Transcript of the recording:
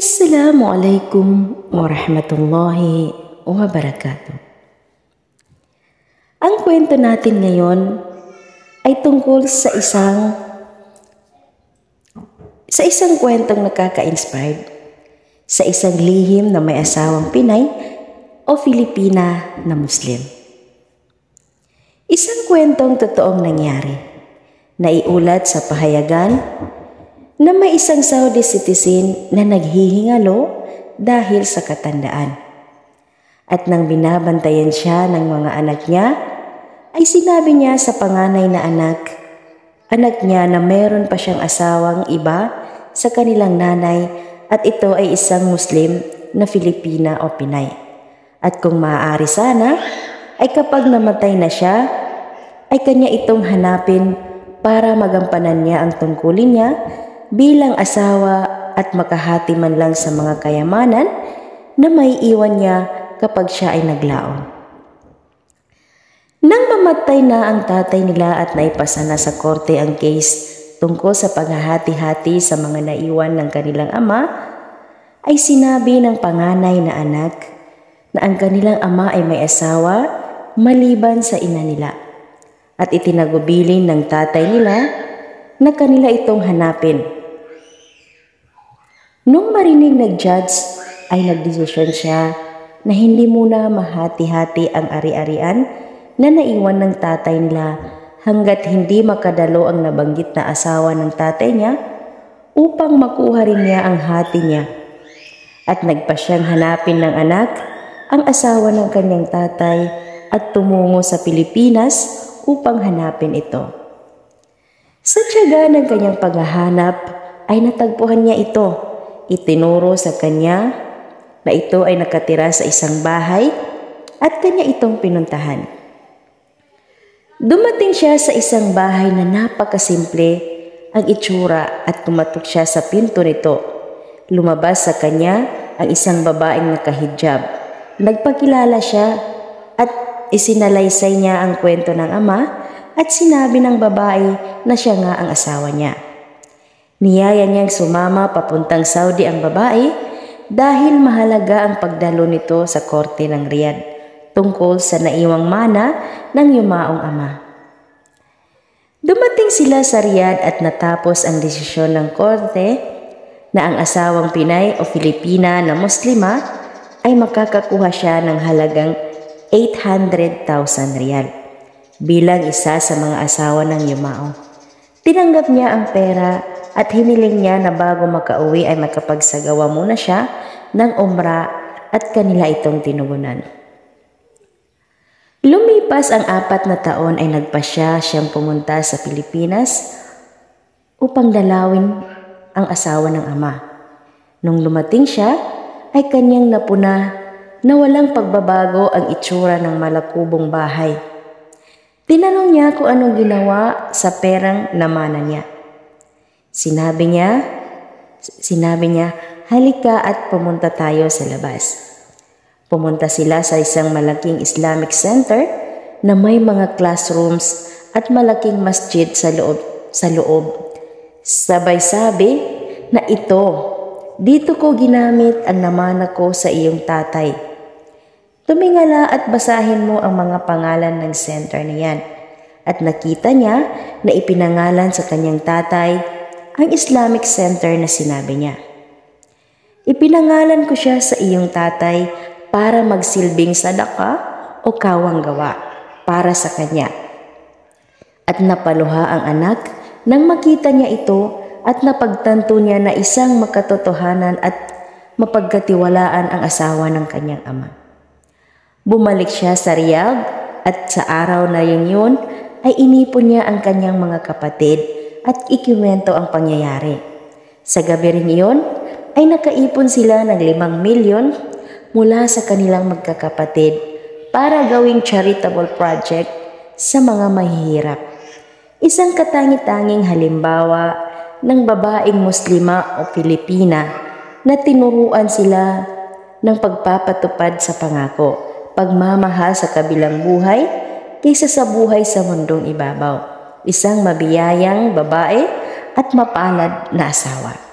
Assalamualaikum warahmatullahi wabarakatuh. Ang kwento natin ngayon ay tungkol sa isang kwentong nakaka-inspired, sa isang lihim na may asawang Pinay o Filipina na Muslim. Isang kwentong totoong nangyari, naiulat sa pahayagan na may isang Saudi citizen na naghihingalo dahil sa katandaan. At nang binabantayan siya ng mga anak niya, ay sinabi niya sa panganay na anak niya na meron pa siyang asawang iba sa kanilang nanay at ito ay isang Muslim na Filipina o Pinay. At kung maaari sana, ay kapag namatay na siya, ay kanya itong hanapin para magampanan niya ang tungkulin niya bilang asawa at makahati man lang sa mga kayamanan na may iwan niya kapag siya ay naglaon. Nang mamatay na ang tatay nila at naipasa na sa korte ang case tungkol sa paghahati-hati sa mga naiwan ng kanilang ama, ay sinabi ng panganay na anak na ang kanilang ama ay may asawa maliban sa ina nila at itinagubilin ng tatay nila na kanila itong hanapin. Nung marinig nag-judge ay nagdesisyon siya na hindi muna mahati-hati ang ari-arian na naiwan ng tatay nila hanggat hindi makadalo ang nabanggit na asawa ng tatay niya upang makuha rin niya ang hati niya. At nagpa siyang hanapin ng anak ang asawa ng kanyang tatay at tumungo sa Pilipinas upang hanapin ito. Sa tiyaga ng kanyang paghahanap ay natagpuan niya ito. Itinuro sa kanya na ito ay nakatira sa isang bahay at kanya itong pinuntahan. Dumating siya sa isang bahay na napakasimple ang itsura at kumatok siya sa pinto nito. Lumabas sa kanya ang isang babaeng nakahijab. Nagpakilala siya at isinalaysay niya ang kwento ng ama at sinabi ng babae na siya nga ang asawa niya. Niyaya niyang sumama papuntang Saudi ang babae dahil mahalaga ang pagdalo nito sa korte ng Riyadh tungkol sa naiwang mana ng yumaong ama. Dumating sila sa Riyadh at natapos ang desisyon ng korte na ang asawang Pinay o Filipina na Muslima ay makakakuha siya ng halagang 800,000 riyal bilang isa sa mga asawa ng yumao. Tinanggap niya ang pera at hiniling niya na bago makauwi ay makapagsagawa muna siya ng umrah at kanila itong tinugunan. Lumipas ang 4 na taon ay nagpasya siyang pumunta sa Pilipinas upang dalawin ang asawa ng ama. Nung lumating siya ay kanyang napuna na walang pagbabago ang itsura ng malakubong bahay. Tinanong niya kung anong ginawa sa perang namana niya. Sinabi niya, halika at pumunta tayo sa labas. Pumunta sila sa isang malaking Islamic center na may mga classrooms at malaking masjid sa loob. Sabay sabi na dito ko ginamit ang namana ko sa iyong tatay. Tumingala at basahin mo ang mga pangalan ng center na yan. At nakita niya na ipinangalan sa kanyang tatay ang Islamic Center na sinabi niya. Ipinangalan ko siya sa iyong tatay para magsilbing sadaka o kawang gawa para sa kanya. At napaluha ang anak nang makita niya ito at napagtanto niya na isang makatotohanan at mapagkatiwalaan ang asawa ng kanyang ama. Bumalik siya sa Riyadh at sa araw na yun ay inipon niya ang kanyang mga kapatid at ikikwento ang pangyayari. Sa gabi rin iyon ay nakaipon sila ng 5 milyon mula sa kanilang magkakapatid para gawing charitable project sa mga mahihirap. Isang katangi-tanging halimbawa ng babaeng Muslima o Filipina na tinuruan sila ng pagpapatupad sa pangako, pagmamahal sa kabilang buhay kaysa sa buhay sa mundong ibabaw. Isang mabiyayang babae at mapalad na asawa.